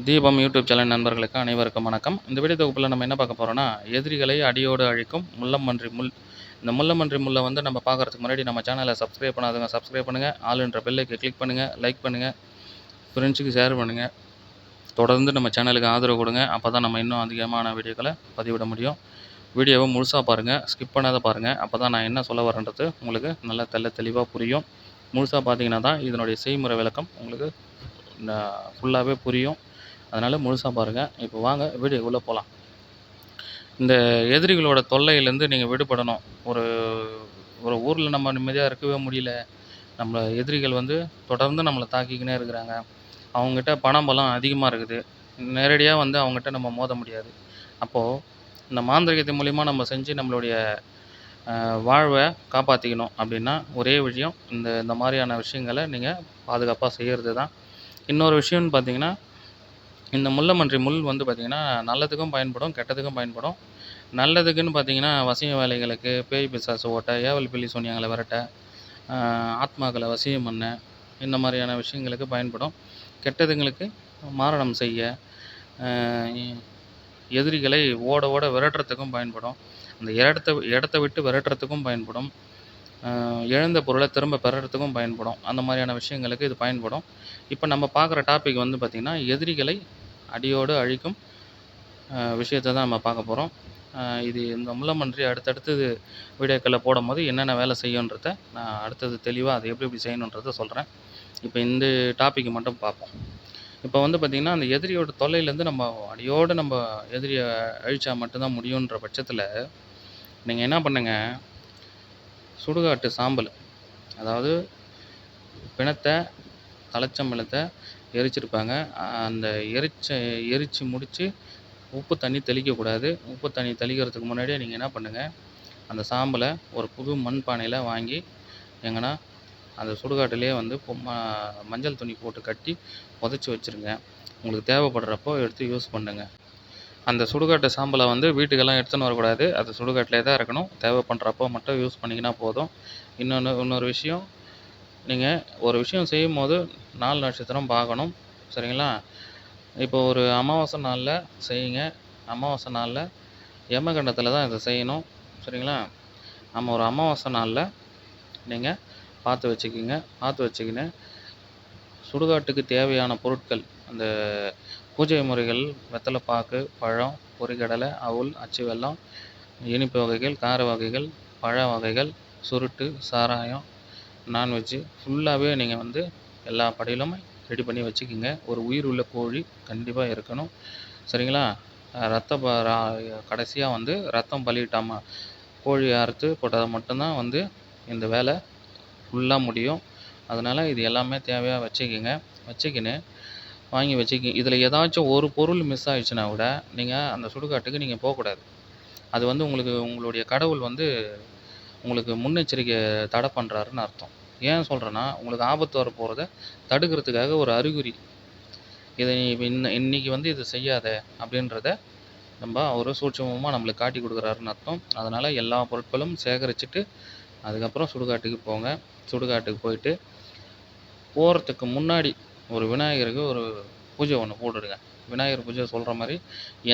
தீபம் YouTube channel நண்பர்களுக்கு அனைவருக்கும் வணக்கம். இந்த வீடியோ தொகுப்பில் நம்ம என்ன பார்க்க போகிறோம்னா, எதிரிகளை அடியோடு அழிக்கும் முள்ளம்பன்றி முள். இந்த முள்ளம்பன்றி முல்லை வந்து நம்ம பார்க்குறதுக்கு முன்னாடி நம்ம சேனலை சப்ஸ்கிரைப் பண்ணாதவங்க சப்ஸ்கிரைப் பண்ணுங்கள், ஆளுன்ற பெல்லைக்கு கிளிக் பண்ணுங்கள், லைக் பண்ணுங்கள், ஃப்ரெண்ட்ஸுக்கு ஷேர் பண்ணுங்கள். தொடர்ந்து நம்ம சேனலுக்கு ஆதரவு கொடுங்க. அப்போ தான் நம்ம இன்னும் அதிகமான வீடியோக்களை பதிவிட முடியும். வீடியோவை முழுசாக பாருங்கள், ஸ்கிப் பண்ணாத பாருங்கள். அப்போ தான் நான் என்ன சொல்ல வரேன்றது உங்களுக்கு நல்லா தெளிவாக புரியும். முழுசாக பார்த்தீங்கன்னா தான் இதனுடைய செய்முறை விளக்கம் உங்களுக்கு ஃபுல்லாகவே புரியும். அதனால் முழுசாக பாருங்கள். இப்போ வாங்க வீடியோக்குள்ளே போகலாம். இந்த எதிரிகளோட தொல்லையிலேருந்து நீங்கள் விடுபடணும். ஒரு ஒரு ஊரில் நம்ம நிம்மதியாக இருக்கவே முடியல. நம்மள எதிரிகள் வந்து தொடர்ந்து நம்மளை தாக்கிக்கினே இருக்கிறாங்க. அவங்ககிட்ட பணம் பலம் அதிகமாக இருக்குது. நேரடியாக வந்து அவங்ககிட்ட நம்ம மோத முடியாது. அப்போது இந்த மாந்திரிகத்தின் மூலிமா நம்ம செஞ்சு நம்மளுடைய வாழ்வை காப்பாற்றிக்கணும் அப்படின்னா ஒரே விஷயம், இந்த மாதிரியான விஷயங்களை நீங்கள் பாதுகாப்பாக செய்கிறது தான். இன்னொரு விஷயம்னு பார்த்தீங்கன்னா, இந்த முள்ளம்பன்றி முள் வந்து பார்த்திங்கன்னா நல்லதுக்கும் பயன்படும், கெட்டதுக்கும் பயன்படும். நல்லதுக்குன்னு பார்த்தீங்கன்னா வசிய வேலைகளுக்கு, பேய் பிசாசு ஓட்ட, ஏவல் பில்லி சூனியங்களை விரட்ட, ஆத்மாக்களை வசியம் பண்ண, இந்த மாதிரியான விஷயங்களுக்கு பயன்படும். கெட்டதுங்களுக்கு மாரணம் செய்ய, எதிரிகளை ஓட ஓட விரட்டுறதுக்கும் பயன்படும். அந்த இடத்த விட்டு விரட்டுறதுக்கும் பயன்படும். இழந்த பொருளை திரும்ப பெறுறதுக்கும் பயன்படும். அந்த மாதிரியான விஷயங்களுக்கு இது பயன்படும். இப்போ நம்ம பார்க்குற டாபிக் வந்து பார்த்திங்கன்னா, எதிரிகளை அடியோடு அழிக்கும் விஷயத்தை தான் நம்ம பார்க்க போகிறோம். இது இந்த முள்ளம்பன்றி அடுத்தடுத்தது வீடியோக்களில் போடும்போது என்னென்ன வேலை செய்யுன்றதை நான் அடுத்தது தெளிவாக அதை எப்படி செய்யணுன்றதை சொல்கிறேன். இப்போ இந்த டாப்பிக்கை மட்டும் பார்ப்போம். இப்போ வந்து பார்த்திங்கன்னா, அந்த எதிரியோட தொல்லையிலேருந்து நம்ம அடியோடு நம்ம எதிரியை அழிச்சா மட்டும்தான் முடியுன்ற பட்சத்தில் நீங்கள் என்ன பண்ணுங்கள், சுடுகாட்டு சாம்பல், அதாவது பிணத்தை, தலைச்சம்பளத்தை எரிச்சிருப்பாங்க. அந்த எரித்து முடித்து உப்பு தண்ணி தெளிக்கக்கூடாது. உப்பு தண்ணி தெளிக்கிறதுக்கு முன்னாடியே நீங்கள் என்ன பண்ணுங்கள், அந்த சாம்பலை ஒரு புது மண் பானையில் வாங்கி எங்கன்னா அந்த சுடுகாட்டிலே வந்து மஞ்சள் துணி போட்டு கட்டி புதைச்சி வச்சுருங்க. உங்களுக்கு தேவைப்படுறப்போ எடுத்து யூஸ் பண்ணுங்க. அந்த சுடுகாட்டு சாம்பலை வந்து வீட்டுக்கெல்லாம் எடுத்துன்னு வரக்கூடாது. அது சுடுகாட்டிலே தான் இருக்கணும். தேவைப்படுறப்போ மட்டும் யூஸ் பண்ணிங்கன்னா போதும். இன்னொரு விஷயம், நீங்கள் ஒரு விஷயம் செய்யும்போது 4 நட்சத்திரம் பார்க்கணும். சரிங்களா? இப்போ ஒரு அமாவாசை நாளில் செய்யுங்க. அமாவாசை நாளில் யமகண்டத்தில் தான் இதை செய்யணும். சரிங்களா? நம்ம ஒரு அமாவாசை நாளில் நீங்கள் பார்த்து வச்சுக்கிங்க. பார்த்து வச்சுக்கின்னு சுடுகாட்டுக்கு தேவையான பொருட்கள், அந்த பூஜை முறைகள், வெத்தலை பாக்கு, பழம், பொரிகடலை, அவுல், அச்சு வெல்லம், இனிப்பு வகைகள், கார வகைகள், பழ வகைகள், சுருட்டு, சாராயம், நான்வெஜ்ஜு ஃபுல்லாகவே நீங்கள் வந்து எல்லா படையிலுமே ரெடி பண்ணி வச்சுக்கிங்க. ஒரு உயிர் உள்ள கோழி கண்டிப்பாக இருக்கணும். சரிங்களா? கடைசியாக வந்து ரத்தம் பலியிட்டாமல் கோழி அறுத்து போட்டால் மட்டும்தான் வந்து இந்த வேலை ஃபுல்லாக முடியும். அதனால் இது எல்லாமே தேவையாக வச்சுக்கின்னு வாங்கி வச்சுக்கிங்க. இதில் ஏதாச்சும் ஒரு பொருள் மிஸ் ஆகிடுச்சுன்னா கூட நீங்கள் அந்த சுடுகாட்டுக்கு நீங்கள் போகக்கூடாது. அது வந்து உங்களுடைய கடவுள் வந்து உங்களுக்கு முன்னெச்சரிக்கை தடை பண்ணுறாருன்னு அர்த்தம். ஏன் சொல்கிறேன்னா, உங்களுக்கு ஆபத்து வர போகிறத தடுக்கிறதுக்காக ஒரு அறிகுறி. இதை இன்னைக்கு வந்து இதை செய்யாத அப்படின்றத அவர் சூட்சமமாக நம்மளுக்கு காட்டி கொடுக்குறாருன்னு அர்த்தம். அதனால் எல்லா பொருட்களும் சேகரிச்சுட்டு அதுக்கப்புறம் சுடுகாட்டுக்கு போங்க. சுடுகாட்டுக்கு போயிட்டு போகிறதுக்கு முன்னாடி ஒரு விநாயகருக்கு ஒரு பூஜை ஒன்று போட்டுடுங்க. விநாயகர் பூஜை சொல்கிற மாதிரி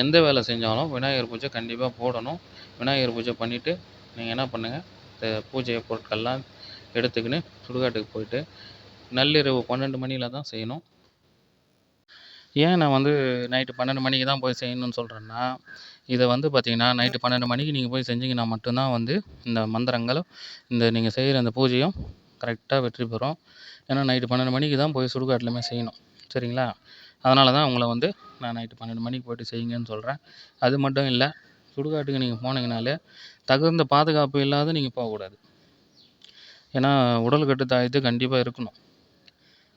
எந்த வேலை செஞ்சாலும் விநாயகர் பூஜை கண்டிப்பாக போடணும். விநாயகர் பூஜை பண்ணிவிட்டு நீங்கள் என்ன பண்ணுங்கள், இந்த பூஜை பொருட்கள்லாம் எடுத்துக்கின்னு சுடுகாட்டுக்கு போயிட்டு நள்ளிரவு 12 மணியில் தான் செய்யணும். ஏன் நான் வந்து நைட்டு 12 மணிக்கு தான் போய் செய்யணும்னு சொல்கிறேன்னா, இதை வந்து பார்த்திங்கன்னா நைட்டு 12 மணிக்கு நீங்கள் போய் செஞ்சிங்கன்னா மட்டும்தான் வந்து இந்த மந்திரங்களும் நீங்கள் செய்கிற அந்த பூஜையும் கரெக்டாக வெற்றி பெறும். ஏன்னா நைட்டு 12 மணிக்கு தான் போய் சுடுகாட்டிலுமே செய்யணும். சரிங்களா? அதனால தான் உங்களை வந்து நான் நைட்டு 12 மணிக்கு போய்ட்டு செய்யுங்கன்னு சொல்கிறேன். அது மட்டும் இல்லை, சுடுகாட்டுக்கு நீங்கள் போனீங்கனாலே தகுந்த பாதுகாப்பு இல்லாத நீங்கள் போகக்கூடாது. ஏன்னா உடல் கட்டு தாயத்து கண்டிப்பாக இருக்கணும்.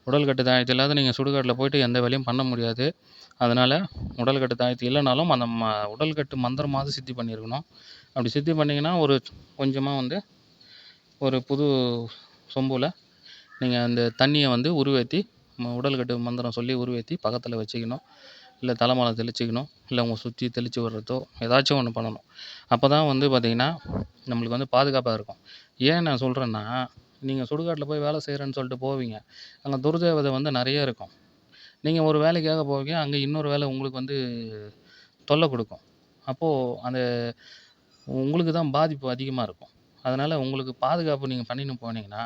உடல் கட்டு தாயத்து இல்லாத நீங்கள் சுடுகாட்டில் போய்ட்டு எந்த வேலையும் பண்ண முடியாது. அதனால் உடல் கட்டு தாயத்து இல்லைனாலும் அந்த உடல் கட்டு மந்திரமாவது சித்தி பண்ணியிருக்கணும். அப்படி சித்தி பண்ணிங்கன்னா ஒரு கொஞ்சமாக வந்து ஒரு புது சொம்பில் நீங்கள் அந்த தண்ணியை வந்து உருவேற்றி உடல் கட்டு மந்திரம் சொல்லி உருவேற்றி பக்கத்தில் வச்சுக்கணும். இல்லை தலைமலை தெளிச்சிக்கணும். இல்லை உங்கள் சுற்றி தெளித்து விடுறதோ ஏதாச்சும் ஒன்று பண்ணணும். அப்போ தான் வந்து பார்த்திங்கன்னா நம்மளுக்கு வந்து பாதுகாப்பாக இருக்கும். ஏன் நான் சொல்கிறேன்னா, நீங்கள் சுடுகாட்டில் போய் வேலை செய்கிறேன்னு சொல்லிட்டு போவீங்க. அங்கே துர்தேவதை வந்து நிறைய இருக்கும். நீங்க ஒரு வேலைக்காக போவீங்க. அங்க இன்னொரு வேலை உங்களுக்கு வந்து தொல்ல குடுக்கும். அப்போ அந்த உங்களுக்கு தான் பாதிப்பு அதிகமா இருக்கும். அதனால உங்களுக்கு பாதுகாப்பு நீங்க பண்ணின்னு போனீங்கன்னா,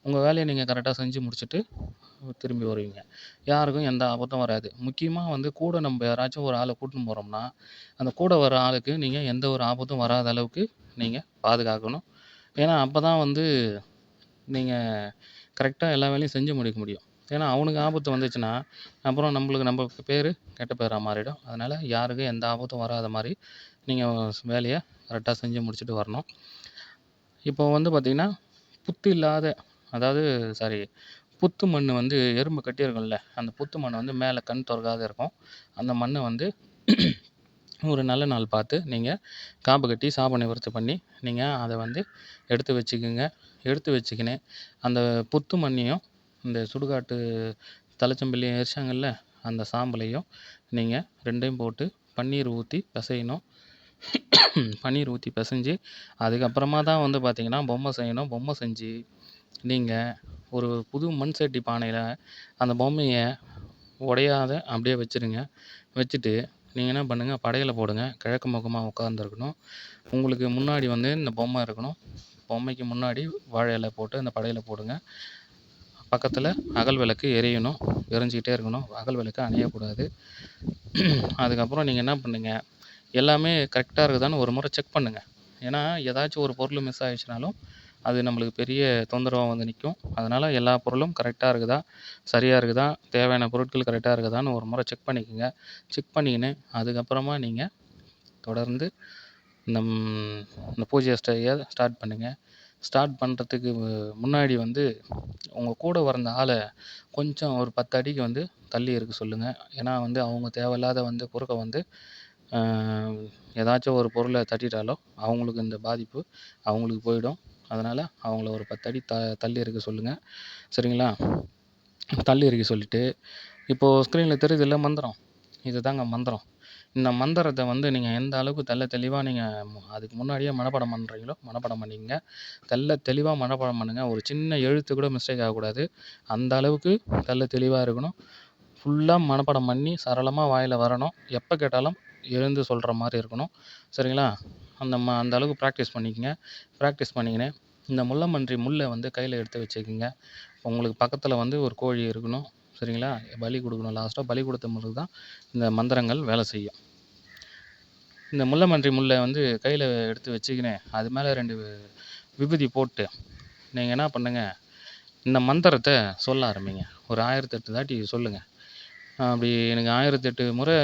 உங்க வேலைய நீங்க கரெக்ட்டா செஞ்சு முடிச்சுட்டு திரும்பி வருவீங்க. யாருக்கும் எந்த ஆபத்தும் வராது. முக்கியமா வந்து கூட நம்ப யாராச்சும் ஒரு ஆள கூட்டின்னு போறோம்னா, அந்த கூட வர ஆளுக்கு நீங்க எந்த ஒரு ஆபத்தும் வராத அளவுக்கு நீங்க பாதுகாக்கணும். ஏன்னா, அப்பதான் வந்து நீங்க கரெக்ட்டா எல்லா வேலையும் செஞ்சு முடிக்க முடியும். ஏன்னா, அவனுக்கு ஆபத்து வந்துச்சுன்னா, அப்புறம் நமக்கு பேரு கெட்ட பேரா மாறிடும். அதனால யாருக்கும் எந்த ஆபத்தும் வராத மாரி நீங்க வேலைய கரெக்ட்டா செஞ்சு முடிச்சுட்டு வரணும். இப்போ வந்து பார்த்தீங்கன்னா, புத்து இல்லாத அதாவது சாரி புத்து மண்ணு வந்து எறும்பு கட்டியிருக்கும்ல, அந்த புத்து மண்ணு வந்து மேல கண் தொறக்காத இருக்கும். அந்த மண்ண வந்து ஒரு நல்ல நாள் பார்த்து நீங்க காப்பு கட்டி, சாப நிவர்த்தி பண்ணி, நீங்க அத வந்து எடுத்து வச்சுக்கங்க. எடுத்து வச்சுக்கின்னு, அந்த புத்து மண்ணையும், இந்த சுடுகாட்டு தலைச்சம்பிள்ளையும் எரிச்சாங்கல்ல, அந்த சாம்பலையும் நீங்க 2யும் போட்டு பன்னீர் ஊத்தி பெசையணும். பன்னீர் ஊத்தி பெசஞ்சு, அதுக்கப்புறமா தான் வந்து பார்த்தீங்கன்னா, பொம்மை செய்யணும். பொம்மை செஞ்சு, நீங்க ஒரு புது மண் சட்டி பானையில அந்த பொம்மைய உடையாத அப்படியே வச்சுருங்க. வச்சுட்டு, நீங்க என்ன பண்ணுங்க, படையல போடுங்க. கிழக்கு முகமா உட்காந்துருக்கணும். உங்களுக்கு முன்னாடி வந்து இந்த பொம்மை இருக்கணும். பொம்மைக்கு முன்னாடி வாழை இலை போட்டு அந்த படையல போடுங்க. பக்கத்துல அகல் விளக்கு எரியணும். எரிஞ்சுக்கிட்டே இருக்கணும். அகல் விளக்கு அணையக்கூடாது. அதுக்கப்புறம் நீங்க என்ன பண்ணுங்க, எல்லாமே கரெக்ட்டா இருக்குதான்னு ஒரு முறை செக் பண்ணுங்க. ஏன்னா, ஏதாச்சும் ஒரு பொருள் மிஸ் ஆயிடுச்சுனாலும், அது நம்மளுக்கு பெரிய தொந்தரவா வந்து நிக்கும். அதனால எல்லா பொருளும் கரெக்ட்டா இருக்குதா, சரியா இருக்குதா, தேவையான பொருட்கள் கரெக்ட்டா இருக்குதான்னு ஒரு முறை செக் பண்ணிக்கங்க. செக் பண்ணிக்கின்னு, அதுக்கப்புறமா நீங்க தொடர்ந்து இந்த இந்த பூஜைய ஸ்டார்ட் பண்ணுங்க. ஸ்டார்ட் பண்றதுக்கு முன்னாடி வந்து, உங்க கூட வந்த ஆள கொஞ்சம் ஒரு 10 அடிக்கு வந்து தள்ளி இருக்க சொல்லுங்க. ஏன்னா வந்து அவங்க தேவையில்லாத வந்து குறுக்க வந்து, அ ஏதாச்சும் ஒரு பொருள தட்டிட்டாலோ, அவங்களுக்கு இந்த பாதிப்பு அவங்களுக்கு போயிடும். அதனால அவங்கள ஒரு 10 அடி தள்ளி இருக்க சொல்லுங்க. சரிங்களா? தள்ளி இருக்க சொல்லிட்டு, இப்போ ஸ்க்ரீன்ல தெரியுதுல்ல மந்திரம். இதுதாங்க மந்திரம். இந்த மந்திரத்த வந்து நீங்க எந்த அளவுக்கு தெளிவா நீங்க அதுக்கு முன்னாடியே மனப்பாடம் பண்றீங்களோ, மனப்பாடம் பண்ணிக்கங்க. தெளிவா மனப்பாடம் பண்ணுங்க. ஒரு சின்ன எழுத்து கூட மிஸ்டேக் ஆகக்கூடாது. அந்த அளவுக்கு தெளிவா இருக்கணும். ஃபுல்லா மனப்பாடம் பண்ணி சரளமா வாயில வரணும். எப்ப கேட்டாலும் எழுந்து சொல்ற மாரி இருக்கணும். சரிங்களா? அந்த அளவுக்கு பிராக்டிஸ் பண்ணிக்கங்க. பிராக்டிஸ் பண்ணிக்கின்னு, இந்த முள்ளம்பன்றி முள்ள வந்து கையில எடுத்து வச்சுக்கங்க. உங்களுக்கு பக்கத்துல வந்து ஒரு கோழி இருக்கணும். சரிங்களா? பலி குடுக்கணும். லாஸ்ட்டா பலி குடுத்த பிறகு தான் இந்த மந்திரங்கள் வேலை செய்யும். இந்த முள்ளம்பன்றி முள்ள வந்து கையில எடுத்து வச்சுக்கின்னு, அது மேல 2 விபூதி போட்டு, நீங்க என்ன பண்ணுங்க, இந்த மந்திரத்த சொல்ல ஆரம்பிங்க. ஒரு 1008 தாட்டி சொல்லுங்க. அப்படி எனக்கு 1008 முறை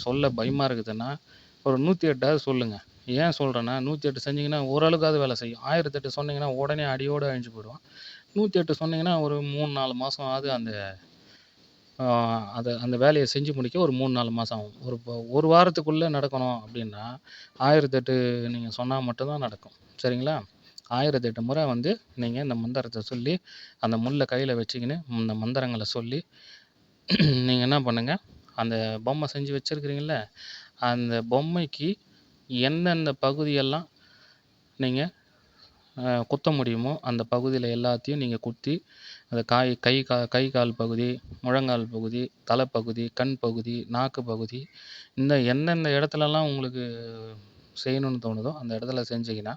சொல்ல பயமா இருக்குதுன்னா, ஒரு 108வது சொல்லுங்க. ஏன் சொல்றேன்னா, 108 செஞ்சீங்கன்னா ஓரளவுக்காவது வேலை செய்யும். 1008 சொன்னீங்கன்னா உடனே அடியோட அழிஞ்சு போயிடுவான். 108 சொன்னீங்கன்னா ஒரு 3, 4 மாசமாவது அந்த ஆ அந்த வேலைய செஞ்சு முடிக்க ஒரு 3, 4 மாசம் ஆகும். ஒரு வாரத்துக்குள்ள நடக்கணும் அப்படின்னா, 1008 நீங்க சொன்னா மட்டும் தான் நடக்கும். சரிங்களா? 1008 முறை வந்து நீங்க இந்த மந்திரத்த சொல்லி, அந்த முள்ள கையில வச்சுக்கின்னு, இந்த மந்திரங்கள சொல்லி, நீங்க என்ன பண்ணுங்க, அந்த பொம்மை செஞ்சு வச்சிருக்கிறீங்கல்ல, அந்த பொம்மைக்கு எந்தெந்த பகுதியெல்லாம் நீங்க குத்த முடியுமோ, அந்த பகுதியில எல்லாத்தையும் நீங்க குத்தி, அந்த கை, கால் பகுதி, முழங்கால் பகுதி, தலைப்பகுதி, கண் பகுதி, நாக்கு பகுதி, இந்த எந்தெந்த இடத்துலலாம் உங்களுக்கு செய்யணும்னு தோணுதோ, அந்த இடத்துல செஞ்சீங்கன்னா,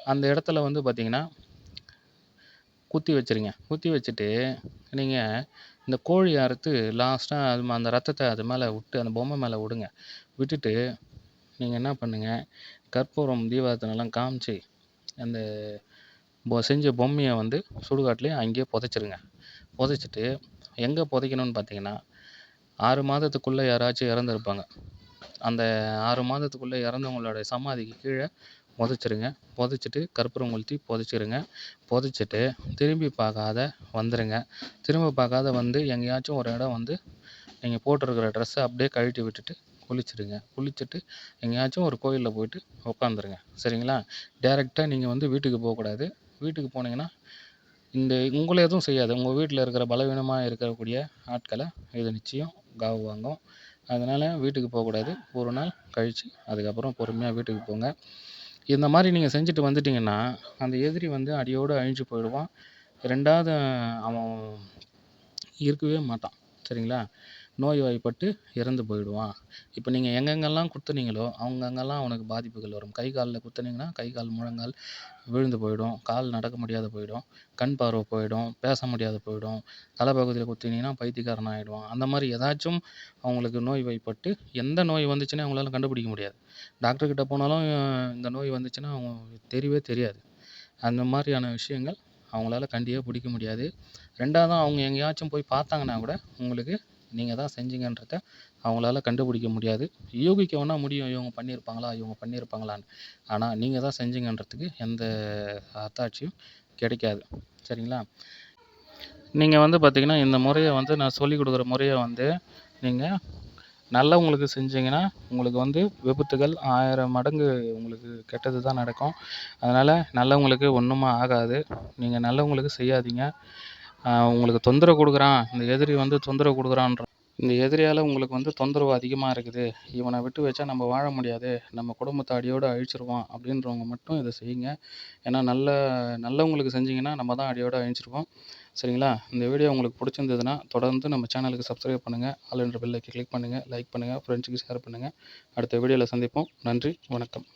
அந்த இடத்துல வந்து பார்த்தீங்கன்னா, குத்தி வச்சுருங்க. குத்தி வச்சுட்டு, நீங்க இந்த கோழிய அறுத்து லாஸ்ட்டா அந்த ரத்தத்த அது மேல விட்டு, அந்த பொம்மை மேல விடுங்க. விட்டுட்டு, நீங்க என்ன பண்ணுங்க, கற்பூரம், தீபாரத்தனலாம் காமிச்சு, அந்த செஞ்ச பொம்மைய வந்து சுடுகாட்டிலேயே அங்கேயே புதைச்சிருங்க. புதைச்சிட்டு, எங்க புதைக்கணும்னு பார்த்தீங்கன்னா, 6 மாதத்துக்குள்ள யாராச்சும் இறந்திருப்பாங்க. அந்த 6 மாதத்துக்குள்ள இறந்தவங்களோட சமாதிக்கு கீழ புதைச்சிருங்க. புதைச்சிட்டு கற்பூரம் கொளுத்தி புதைச்சிருங்க. புதைச்சிட்டு திரும்பி பார்க்காத வந்துருங்க. திரும்ப பார்க்காத வந்து எங்கேயாச்சும் ஒரு இடம் வந்து நீங்க போட்டிருக்கிற ட்ரெஸ்ஸ அப்படியே கழட்டி விட்டுட்டு குளிச்சிடுங்க. குளிச்சுட்டு எங்கேயாச்சும் ஒரு கோயில்ல போயிட்டு உட்காந்துருங்க. சரிங்களா? டைரக்ட்டா நீங்க வந்து வீட்டுக்கு போக்கூடாது. வீட்டுக்கு போனீங்கன்னா, உங்கள எதுவும் செய்யாது. உங்க வீட்ல இருக்கிற பலவீனமா இருக்கக்கூடிய ஆட்கள இது நிச்சயம் காவு வாங்கும். அதனால வீட்டுக்கு போக்கூடாது. ஒரு நாள் கழிச்சு அதுக்கப்புறம் பொறுமையா வீட்டுக்கு போங்க. இந்த மாரி நீங்க செஞ்சுட்டு வந்துட்டீங்கன்னா, அந்த எதிரி வந்து அடியோட அழிஞ்சு போயிடுவான். 2வது அவன் இருக்கவே மாட்டான். சரிங்களா? நோய்வாய்ப்பட்டு இறந்து போயிடுவான். இப்போ நீங்கள் எங்கெங்கெல்லாம் குத்துனீங்களோ அங்கங்கெல்லாம் அவனுக்கு பாதிப்புகள் வரும். கை காலில் குத்துனீங்கன்னா கை கால் முழங்கால் விழுந்து போயிடும், கால் நடக்க முடியாத போயிடும், கண் பார்வை போயிடும், பேச முடியாத போயிடும், தலைப்பகுதியில் குத்தினீங்கன்னா பைத்தியக்காரன் ஆகிடுவான். அந்த மாதிரி ஏதாச்சும் அவங்களுக்கு நோய்வாய்ப்பட்டு எந்த நோய் வந்துச்சுன்னே அவங்களால கண்டுபிடிக்க முடியாது. டாக்டர்கிட்ட போனாலும் இந்த நோய் வந்துச்சுன்னா அவங்க தெரியவே தெரியாது. அந்த மாதிரியான விஷயங்கள் அவங்களால கண்டியே பிடிக்க முடியாது. 2வது அவங்க எங்கேயாச்சும் போய் பார்த்தாங்கன்னா கூட உங்களுக்கு நீங்கள் தான் செஞ்சீங்கன்றத அவங்களால கண்டுபிடிக்க முடியாது. யூகிக்க வேணா முடியும், இவங்க பண்ணியிருப்பாங்களா, இவங்க பண்ணியிருப்பாங்களான்னு. ஆனால் நீங்கள் தான் செஞ்சீங்கன்றதுக்கு எந்த அத்தாட்சியும் கிடைக்காது. சரிங்களா? நீங்கள் வந்து பார்த்தீங்கன்னா, இந்த முறையை வந்து நான் சொல்லிக் கொடுக்குற முறையை வந்து நீங்கள் நல்லவங்களுக்கு செஞ்சீங்கன்னா உங்களுக்கு வந்து விபத்துகள் 1000 மடங்கு உங்களுக்கு கெட்டது தான் நடக்கும். அதனால் நல்லவங்களுக்கு ஒன்றுமே ஆகாது. நீங்கள் நல்லவங்களுக்கு செய்யாதீங்க. உங்களுக்கு தொந்தரவு கொடுக்குறான், இந்த எதிரி வந்து தொந்தரவு கொடுக்குறான்ற இந்த எதிரியால் உங்களுக்கு வந்து தொந்தரவு அதிகமாக இருக்குது, இவனை விட்டு வச்சா நம்ம வாழ முடியாது, நம்ம குடும்பத்தை அடியோடு அழிச்சிருவான் அப்படின்றவங்க மட்டும் இதை செய்யுங்க. ஏன்னா நல்லவங்களுக்கு செஞ்சீங்கன்னா நம்ம தான் அடியோடு அழிச்சிருவோம். சரிங்களா? இந்த வீடியோ உங்களுக்கு பிடிச்சிருந்ததுன்னா தொடர்ந்து நம்ம சேனலுக்கு சப்ஸ்கிரைப் பண்ணுங்கள், ஆல் என்ற பெல் ஐக்கனை கிளிக் பண்ணுங்கள், லைக் பண்ணுங்கள், ஃப்ரெண்ட்ஸுக்கு ஷேர் பண்ணுங்கள். அடுத்த வீடியோவில் சந்திப்போம். நன்றி, வணக்கம்.